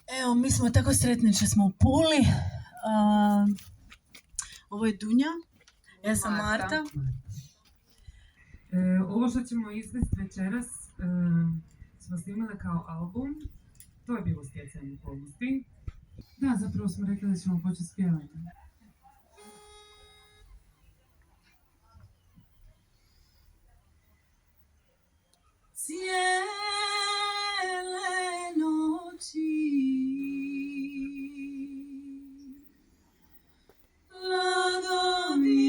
Evo, mi smo tako sretni što smo u Puli. Ovo je Dunja, ja sam Marta. Ovo što ćemo izvesti večeras smo snimali kao album. To je bilo stjecanje okolnosti. Da, zapravo smo rekli da ćemo početi s pjevanjem. Cijele noći hladovina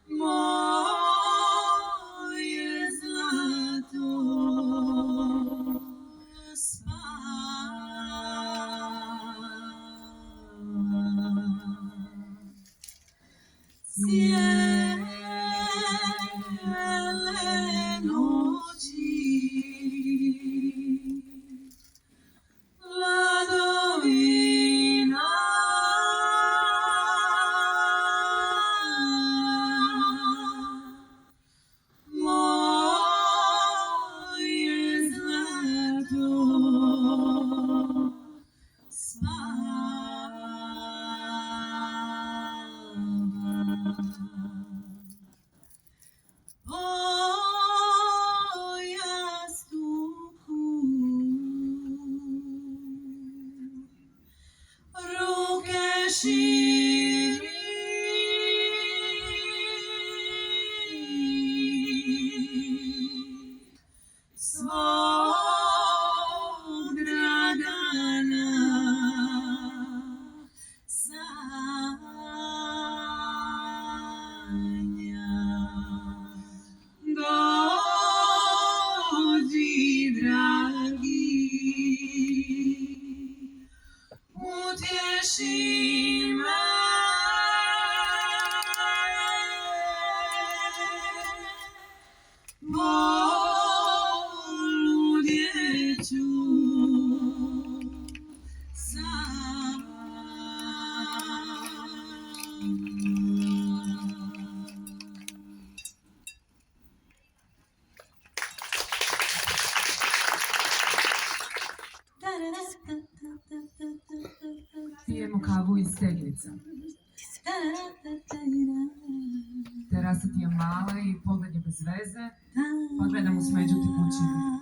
moje zlato cijele noći hladovina moje zlato širi svog Dragana sanja. Dođi, dragi, utješi me, poludjeću Pijemo kavu iz teglica. Terasa ti je mala i pogled je bez veze, pa gledamo smeđu tekućinu.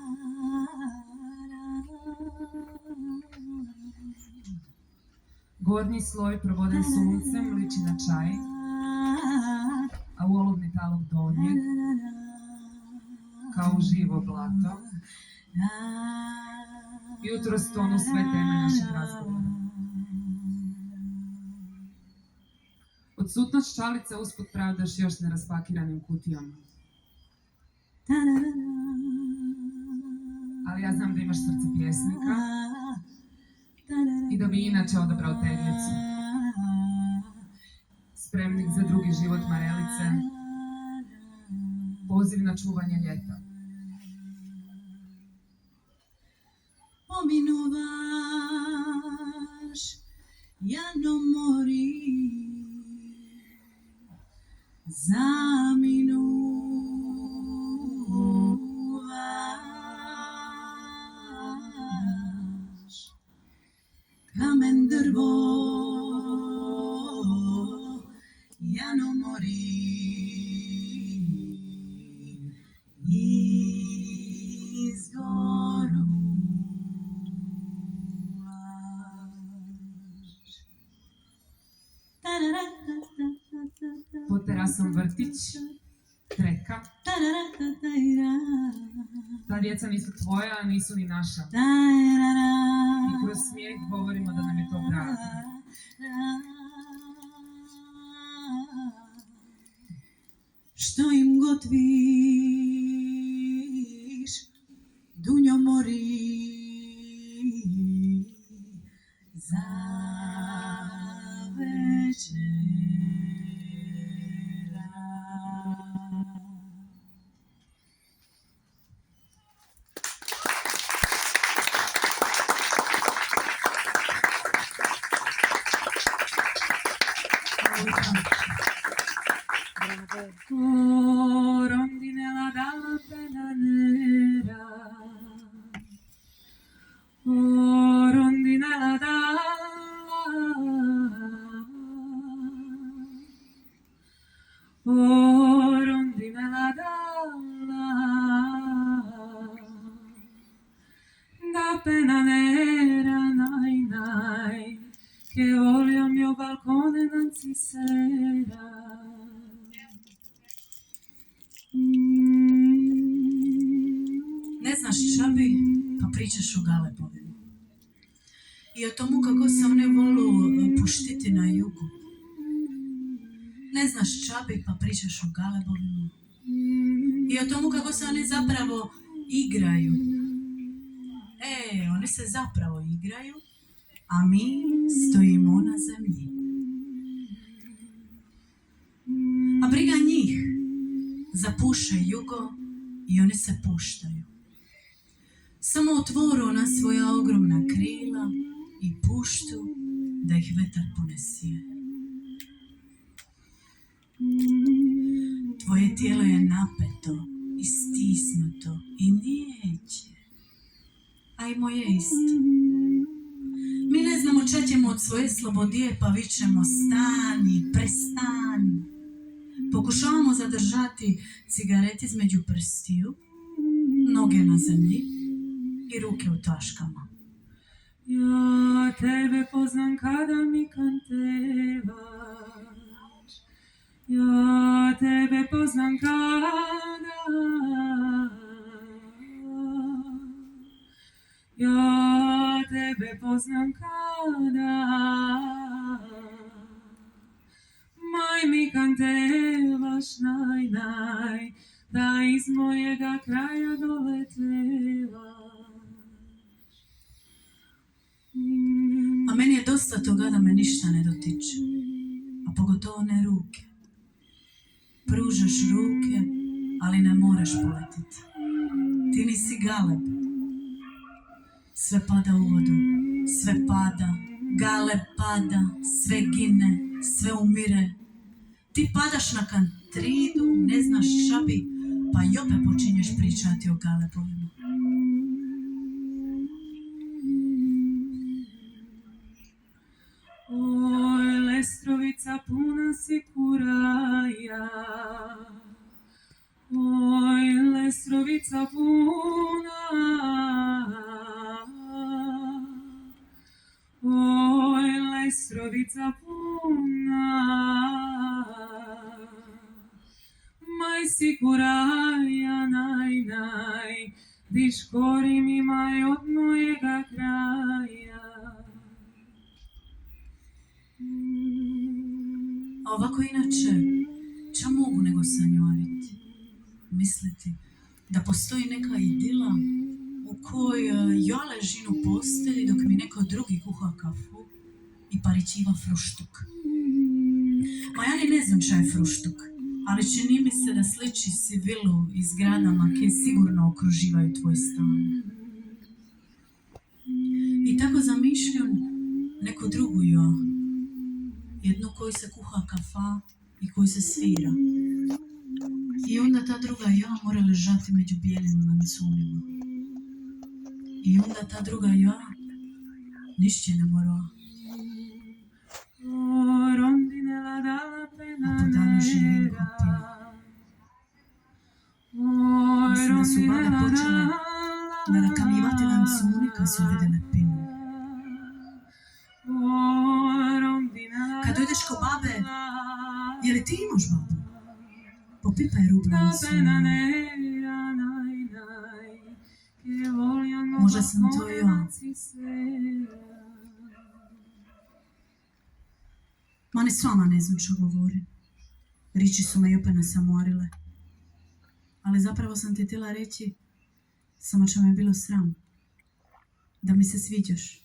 Gornji sloj provoden suncem liči na čaj, a u oluvni talog donjeg, kao u živo blato, jutros tonu sve teme našeg razgovora. Odsutnost šalica usput pravdaš još neraspakiranim kutijama. Ali ja znam da imaš srce pjesnika i da bi inače odabrao teglicu. Spremnik za drugi život Marelice, poziv na čuvanje ljeta. pominuvaš jano mori, zaminuvaš kamen drvo, jano mori, Pod terasom vrtić, treka. Ta djeca nisu tvoja, a nisu ni naša. I kroz smijeh govorimo da nam je to drago. Što im god viš, Dunjo mori, za večera. Coram rondinella d'ala, da pena nera, nai, nai, che voglio al mio balcone nanzi sera. Ne znaš čabi, pa pričaš o galebovima. I o tomu kako se one volu puštiti na jugu. Ne znaš čabi, pa pričaš o galebovima. I o tomu kako se oni zapravo igraju. Oni se zapravo igraju, a mi stojimo na zemlji. A briga njih, zapuše jugo i oni se puštaju. Samo otvoru ona svoja ogromna krila i puštu da ih vetar ponesije. Tvoje tijelo je napeto i stisnuto i neće. A i moje isto. Mi ne znamo šta ćemo od svoje slobodije, pa vičemo stani, prestani. Pokušavamo zadržati cigaret između prstiju, noge na zemlji i ruke u taškama. Ja tebe poznam kada mi kantevaš, ja tebe poznam kada, ja tebe poznam kada, maj mi kantevaš, naj, naj, da iz mojega kraja doletevaš. A meni je dosta toga da me ništa ne dotiče, a pogotovo ne ruke. Pružaš ruke, ali ne moraš poletiti. Ti nisi galeb. Sve pada u vodu, sve pada, galeb pada, sve gine, sve umire. Ti padaš na kantridu, ne znaš čabi, pa i opet počinješ pričati o galebovima. Oj, Lestrovica puna si kuraja, oj, Lestrovica puna, oj, Lestrovica puna, maj si kuraja, naj, naj, di škorim imaj od mojega kraja. A ovako inače, ča mogu nego sanjariti? Misliti da postoji neka idila u kojoj ja ležim u postelji dok mi neko drugi kuha kafu i paričiva fruštuk. Ma ja ni ne znam ča je fruštuk, ali čini mi se da sliči si vilu iz gradama koje sigurno okruživaju tvoj stan. I tako zamišljam neku drugu ja. Jednu koju se kuha kafa i koju se svira. I onda ta druga ja mora ležati među bijelim lancunima. I onda ta druga ja nišće ne mora. A po danu živim kopima. Mislim da su babe počele narakamivati lancune kad su vidjele pinu. Kad dojdeš ko babe, je li ti imaš babu? Popipaj rub lancuna. Možda sam to ja. Ma ni s vama ne znam što govorim. Riči su me i opet nasamorile. Ali zapravo sam ti htjela reći, samo što me je bilo sram. Da mi se sviđaš.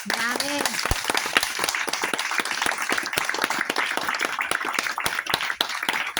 Bravo.